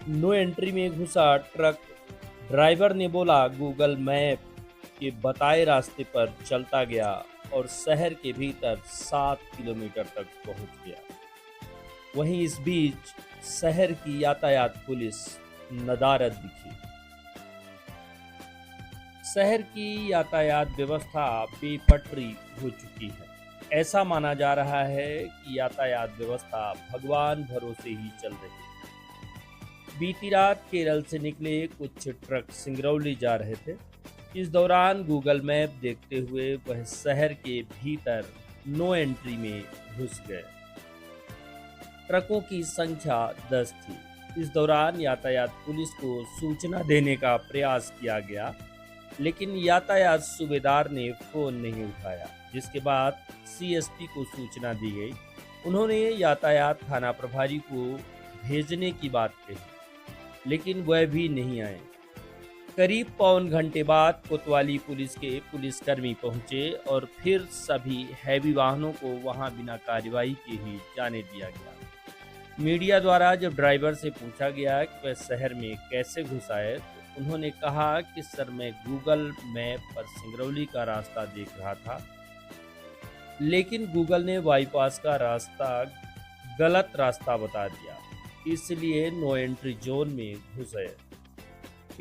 No entry में घुसा truck. Driver ने बोला गूगल मैप के बताए रास्ते पर चलता गया और शहर के भीतर 7 किलोमीटर तक पहुंच गया। वहीं इस बीच शहर की यातायात पुलिस नदारद दिखी। शहर की यातायात व्यवस्था बेपटरी हो चुकी है। ऐसा माना जा रहा है कि यातायात व्यवस्था भगवान भरोसे ही चल रही है। बीती रात केरल से निकले कुछ ट्रक सिंगरौली जा रहे थे। इस दौरान गूगल मैप देखते हुए वह शहर के भीतर नो एंट्री में घुस गए। ट्रकों की संख्या 10 थी। इस दौरान यातायात पुलिस को सूचना देने का प्रयास किया गया, लेकिन यातायात सूबेदार ने फोन नहीं उठाया, जिसके बाद सीएसपी को सूचना दी गई। उन्होंने यातायात थाना प्रभारी को भेजने की बात कही, लेकिन वह भी नहीं आए। करीब पौन घंटे बाद कोतवाली पुलिस के पुलिसकर्मी पहुंचे और फिर सभी हैवी वाहनों को वहां बिना कार्रवाई के ही जाने दिया गया। मीडिया द्वारा जब ड्राइवर से पूछा गया कि वह शहर में कैसे घुस आए, तो उन्होंने कहा कि सर, मैं गूगल मैप पर सिंगरौली का रास्ता देख रहा था, लेकिन गूगल ने बाईपास का रास्ता गलत रास्ता बता दिया, इसलिए नो एंट्री जोन में घुस गए।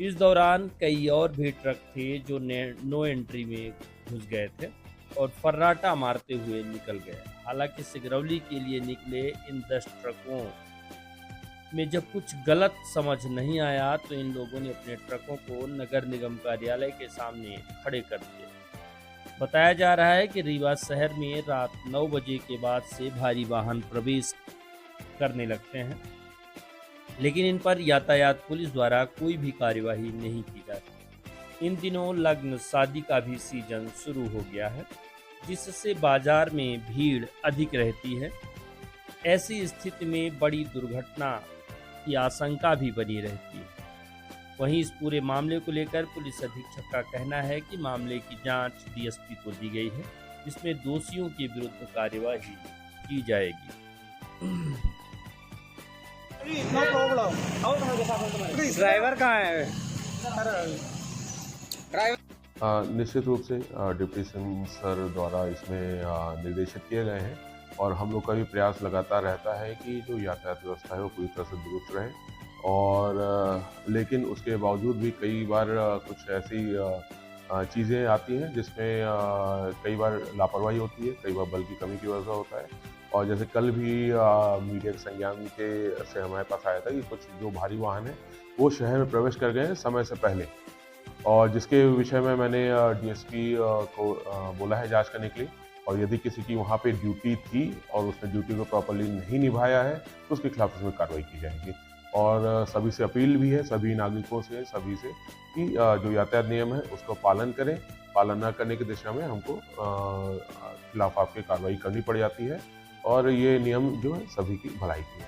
इस दौरान कई और भी ट्रक थे जो नो एंट्री में घुस गए थे और फर्राटा मारते हुए निकल गए। हालांकि सिंगरौली के लिए निकले इन 10 ट्रकों में जब कुछ गलत समझ नहीं आया, तो इन लोगों ने अपने ट्रकों को नगर निगम कार्यालय के सामने खड़े कर दिए। बताया जा रहा है कि रीवा शहर में रात 9 बजे के बाद से भारी वाहन प्रवेश करने लगते हैं, लेकिन इन पर यातायात पुलिस द्वारा कोई भी कार्यवाही नहीं की जाती। इन दिनों लग्न शादी का भी सीजन शुरू हो गया है, जिससे बाजार में भीड़ अधिक रहती है। ऐसी स्थिति में बड़ी दुर्घटना की आशंका भी बनी रहती है। वहीं इस पूरे मामले को लेकर पुलिस अधीक्षक का कहना है कि मामले की जांच डीएसपी को दी गई है, जिसमें दोषियों के विरुद्ध कार्यवाही की जाएगी। ड्राइवर कहाँ है? निश्चित रूप से डिप्टी सर द्वारा इसमें निर्देशित किए गए हैं और हम लोग का भी प्रयास लगातार रहता है कि जो यातायात व्यवस्था है वो पूरी तरह से दुरुस्त रहे। और लेकिन उसके बावजूद भी कई बार कुछ ऐसी चीज़ें आती हैं जिसमें कई बार लापरवाही होती है, कई बार बल की कमी की वजह से होता है। और जैसे कल भी मीडिया के संज्ञान से हमारे पास आया था कि कुछ जो भारी वाहन है वो शहर में प्रवेश कर गए हैं समय से पहले, और जिसके विषय में मैंने डीएसपी को बोला है जांच करने के लिए। और यदि किसी की वहाँ पे ड्यूटी थी और उसने ड्यूटी को प्रॉपर्ली नहीं निभाया है तो उसके खिलाफ इसमें कार्रवाई की जाएगी। और सभी से अपील भी है, सभी नागरिकों से, सभी से, कि जो यातायात नियम है उसको पालन करें। पालन न करने की दिशा में हमको खिलाफ आपकी कार्रवाई करनी पड़ जाती है, और ये नियम जो है सभी की भलाई के लिए।